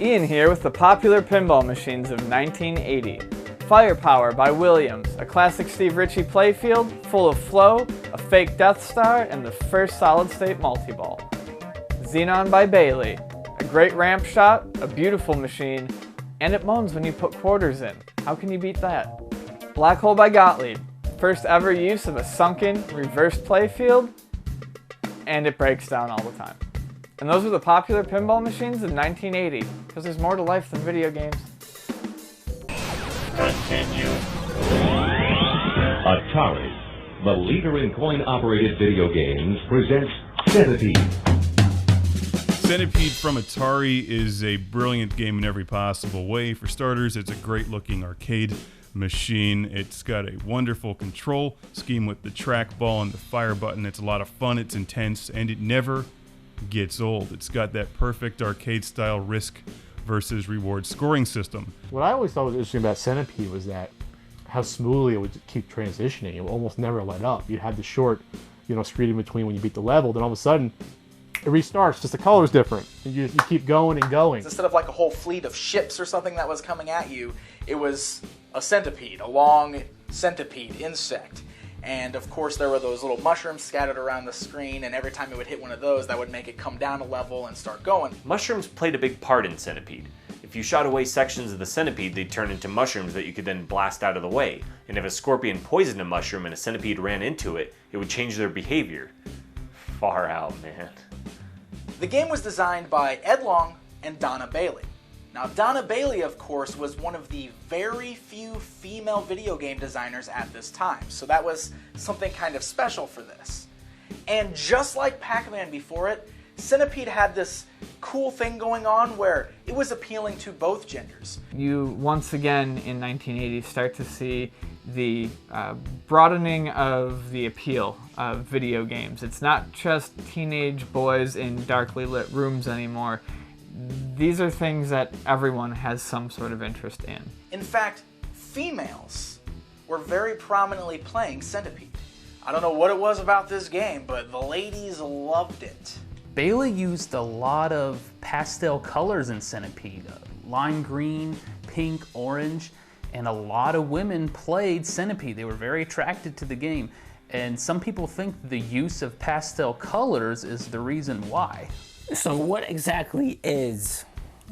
Ian here with the popular pinball machines of 1980. Firepower by Williams, a classic Steve Ritchie playfield full of flow, a fake Death Star, and the first solid-state multi-ball. Xenon by Bailey, a great ramp shot, a beautiful machine, and it moans when you put quarters in. How can you beat that? Black Hole by Gottlieb, first ever use of a sunken, reversed playfield, and it breaks down all the time. And those were the popular pinball machines of 1980, because there's more to life than video games. Continue. Atari, the leader in coin-operated video games, presents Centipede. Centipede from Atari is a brilliant game in every possible way. For starters, it's a great-looking arcade machine. It's got a wonderful control scheme with the trackball and the fire button. It's a lot of fun, it's intense, and it never gets old. It's got that perfect arcade-style risk versus reward scoring system. What I always thought was interesting about Centipede was that how smoothly it would keep transitioning. It would almost never let up. You'd have the short, screen in between when you beat the level, then all of a sudden it restarts, just the color's different. You keep going and going. Instead of like a whole fleet of ships or something that was coming at you, it was a centipede, a long centipede insect. And of course there were those little mushrooms scattered around the screen, and every time it would hit one of those, that would make it come down a level and start going. Mushrooms played a big part in Centipede. If you shot away sections of the centipede, they'd turn into mushrooms that you could then blast out of the way. And if a scorpion poisoned a mushroom and a centipede ran into it, it would change their behavior. Far out, man. The game was designed by Ed Long and Donna Bailey. Now, Donna Bailey, of course, was one of the very few female video game designers at this time, so that was something kind of special for this. And just like Pac-Man before it, Centipede had this cool thing going on where it was appealing to both genders. You, once again, in 1980, start to see the broadening of the appeal of video games. It's not just teenage boys in darkly lit rooms anymore. These are things that everyone has some sort of interest in. In fact, females were very prominently playing Centipede. I don't know what it was about this game, but the ladies loved it. Bailey used a lot of pastel colors in Centipede. Lime green, pink, orange, and a lot of women played Centipede. They were very attracted to the game. And some people think the use of pastel colors is the reason why. So what exactly is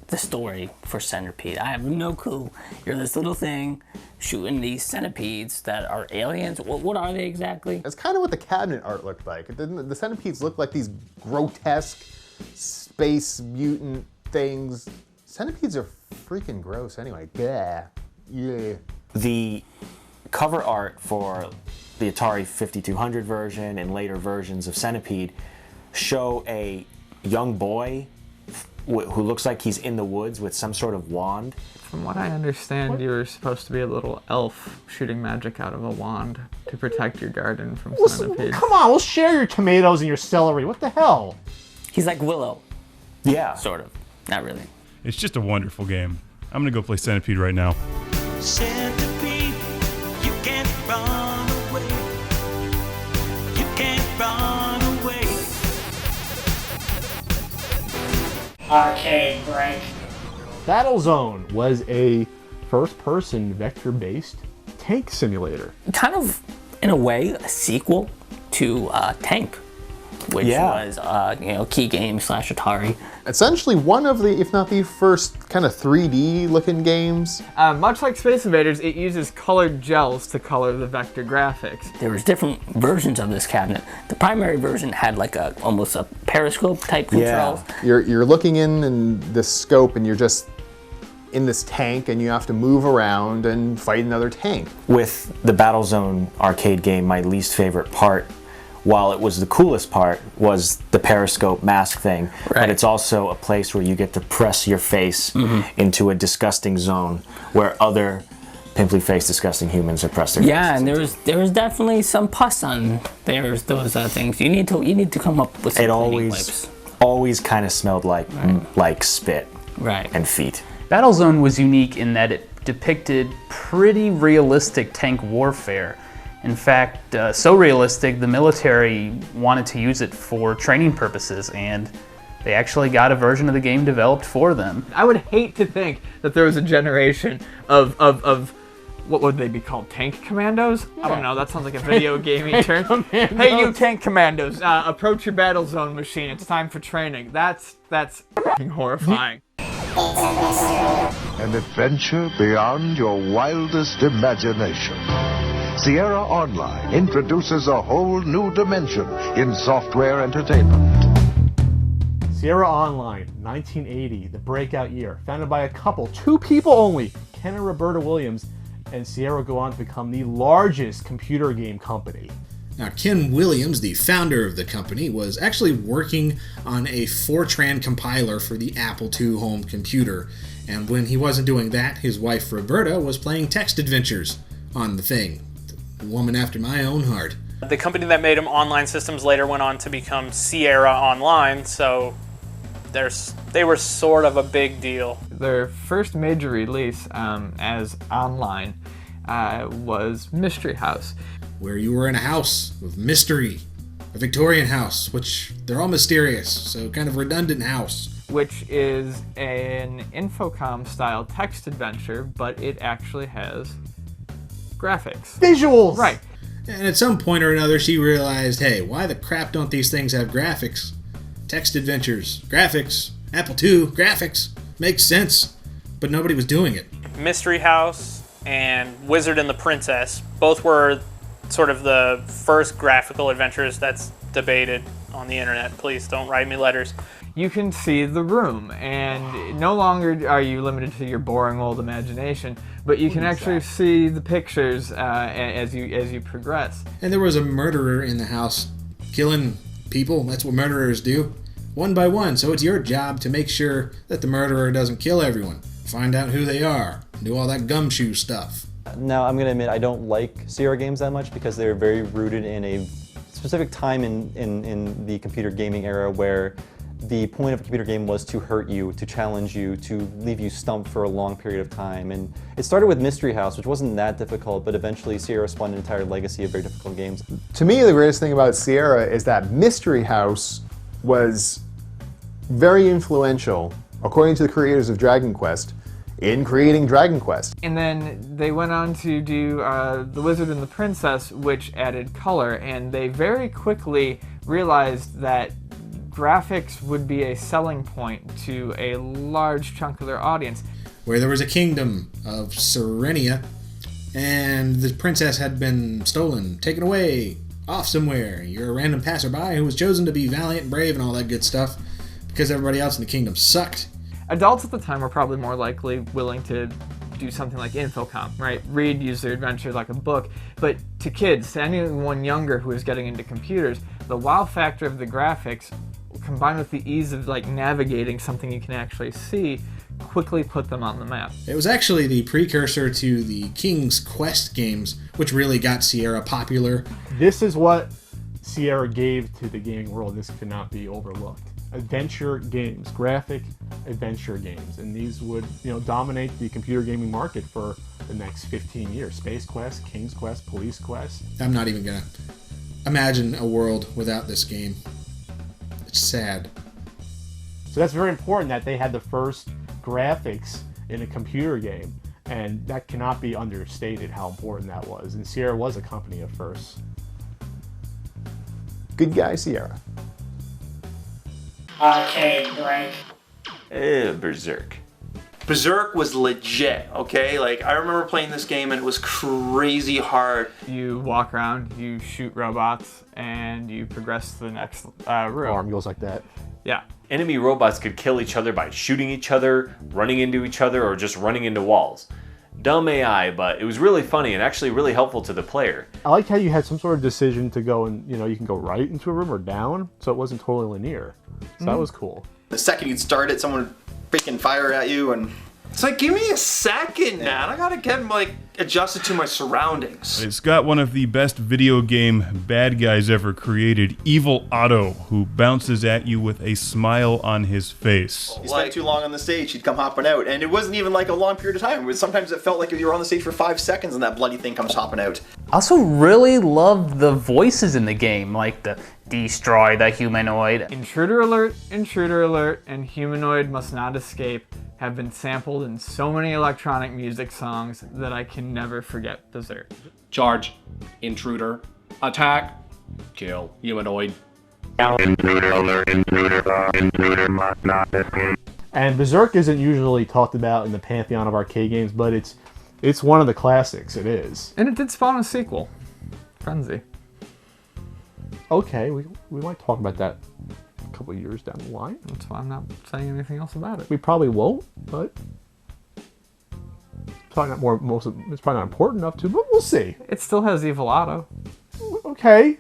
the story for Centipede? I have no clue. You're this little thing shooting these centipedes that are aliens. What are they exactly? That's kind of what the cabinet art looked like. The centipedes looked like these grotesque space mutant things. Centipedes are freaking gross anyway. Yeah. The cover art for the Atari 5200 version and later versions of Centipede show a young boy who looks like he's in the woods with some sort of wand. From what I understand, you were supposed to be a little elf shooting magic out of a wand to protect your garden from centipedes. Come on, we'll share your tomatoes and your celery. What the hell? He's like Willow. Yeah. Sort of. Not really. It's just a wonderful game. I'm gonna go play Centipede right now. Centipede, you can't run away. You can't run away. Arcade break. Battlezone was a first-person vector-based tank simulator. Kind of, in a way, a sequel to Tank, which was Key Game / Atari. Essentially one of the, if not the first, kind of 3D looking games. Much like Space Invaders, it uses colored gels to color the vector graphics. There was different versions of this cabinet. The primary version had like almost a periscope type controls. You're looking in this scope and you're just in this tank and you have to move around and fight another tank. With the Battlezone arcade game, my least favorite part, while it was the coolest part, was the periscope mask thing. Right. But it's also a place where you get to press your face into a disgusting zone where other pimply faced disgusting humans are pressed their faces. Yeah, and there was definitely some pus on those things. You need to come up with some cleaning wipes. Always kind of smelled like spit and feet. Battlezone was unique in that it depicted pretty realistic tank warfare. In fact, so realistic, the military wanted to use it for training purposes, and They actually got a version of the game developed for them. I would hate to think that there was a generation of what would they be called? Tank commandos? I don't know. That sounds like a video gaming term. Hey, you tank commandos! Approach your Battlezone machine. It's time for training. That's f***ing horrifying. An adventure beyond your wildest imagination. Sierra Online introduces a whole new dimension in software entertainment. Sierra Online, 1980, the breakout year, founded by a couple, 2 people only, Ken and Roberta Williams, and Sierra go on to become the largest computer game company. Now, Ken Williams, the founder of the company, was actually working on a Fortran compiler for the Apple II home computer. And when he wasn't doing that, his wife Roberta was playing text adventures on the thing. The woman after my own heart. The company that made him online systems later went on to become Sierra Online, so they were sort of a big deal. Their first major release as online was Mystery House. Where you were in a house of mystery. A Victorian house, which they're all mysterious, so kind of redundant house. Which is an Infocom-style text adventure, but it actually has graphics. Visuals! Right. And at some point or another, she realized, hey, why the crap don't these things have graphics? Text adventures, graphics, Apple II, graphics. Makes sense. But nobody was doing it. Mystery House and Wizard and the Princess both were sort of the first graphical adventures that's debated on the internet. Please don't write me letters. You can see the room, and no longer are you limited to your boring old imagination, but you can actually see the pictures as you progress. And there was a murderer in the house killing people. That's what murderers do. One by one, so it's your job to make sure that the murderer doesn't kill everyone. Find out who they are. Do all that gumshoe stuff. Now, I'm going to admit I don't like Sierra games that much because they're very rooted in a specific time in the computer gaming era where the point of a computer game was to hurt you, to challenge you, to leave you stumped for a long period of time. And it started with Mystery House, which wasn't that difficult, but eventually Sierra spawned an entire legacy of very difficult games. To me, the greatest thing about Sierra is that Mystery House was very influential, according to the creators of Dragon Quest, in creating Dragon Quest. And then they went on to do The Wizard and the Princess, which added color, and they very quickly realized that graphics would be a selling point to a large chunk of their audience. Where there was a kingdom of Serenia, and the princess had been stolen, taken away, off somewhere. You're a random passerby who was chosen to be valiant and brave and all that good stuff because everybody else in the kingdom sucked. Adults at the time were probably more likely willing to do something like Infocom, right? Read user adventure like a book. But to kids, to anyone younger who is getting into computers, the wow factor of the graphics combined with the ease of like navigating something you can actually see quickly put them on the map. It was actually the precursor to the King's Quest games, which really got Sierra popular. This is what Sierra gave to the gaming world. This cannot be overlooked. Adventure games, graphic adventure games, and these would, dominate the computer gaming market for the next 15 years. Space Quest, King's Quest, Police Quest. I'm not even gonna imagine a world without this game. It's sad. So that's very important that they had the first graphics in a computer game, and that cannot be understated how important that was. And Sierra was a company at first. Good guy, Sierra. Arcade rank. Berserk. Berserk was legit, okay? Like, I remember playing this game and it was crazy hard. You walk around, you shoot robots, and you progress to the next room. Arm goes like that. Yeah. Enemy robots could kill each other by shooting each other, running into each other, or just running into walls. Dumb AI, but it was really funny and actually really helpful to the player. I liked how you had some sort of decision to go and, you can go right into a room or down, so it wasn't totally linear. So that was cool. The second you'd start it, someone would freaking fire at you, and it's like, give me a second, man. I gotta get adjusted to my surroundings. It's got one of the best video game bad guys ever created, Evil Otto, who bounces at you with a smile on his face. You spent too long on the stage, he'd come hopping out, and it wasn't even like a long period of time. Sometimes it felt like you were on the stage for 5 seconds and that bloody thing comes hopping out. I also really loved the voices in the game, like the Destroy the humanoid. Intruder alert, and humanoid must not escape have been sampled in so many electronic music songs that I can never forget Berserk. Charge, intruder, attack, kill, humanoid. Intruder alert, intruder must not escape. And Berserk isn't usually talked about in the pantheon of arcade games, but it's one of the classics. It is. And it did spawn a sequel, Frenzy. Okay, we might talk about that a couple of years down the line. That's why I'm not saying anything else about it. We probably won't, but it's probably not important enough to. But we'll see. It still has Evil Otto. Okay.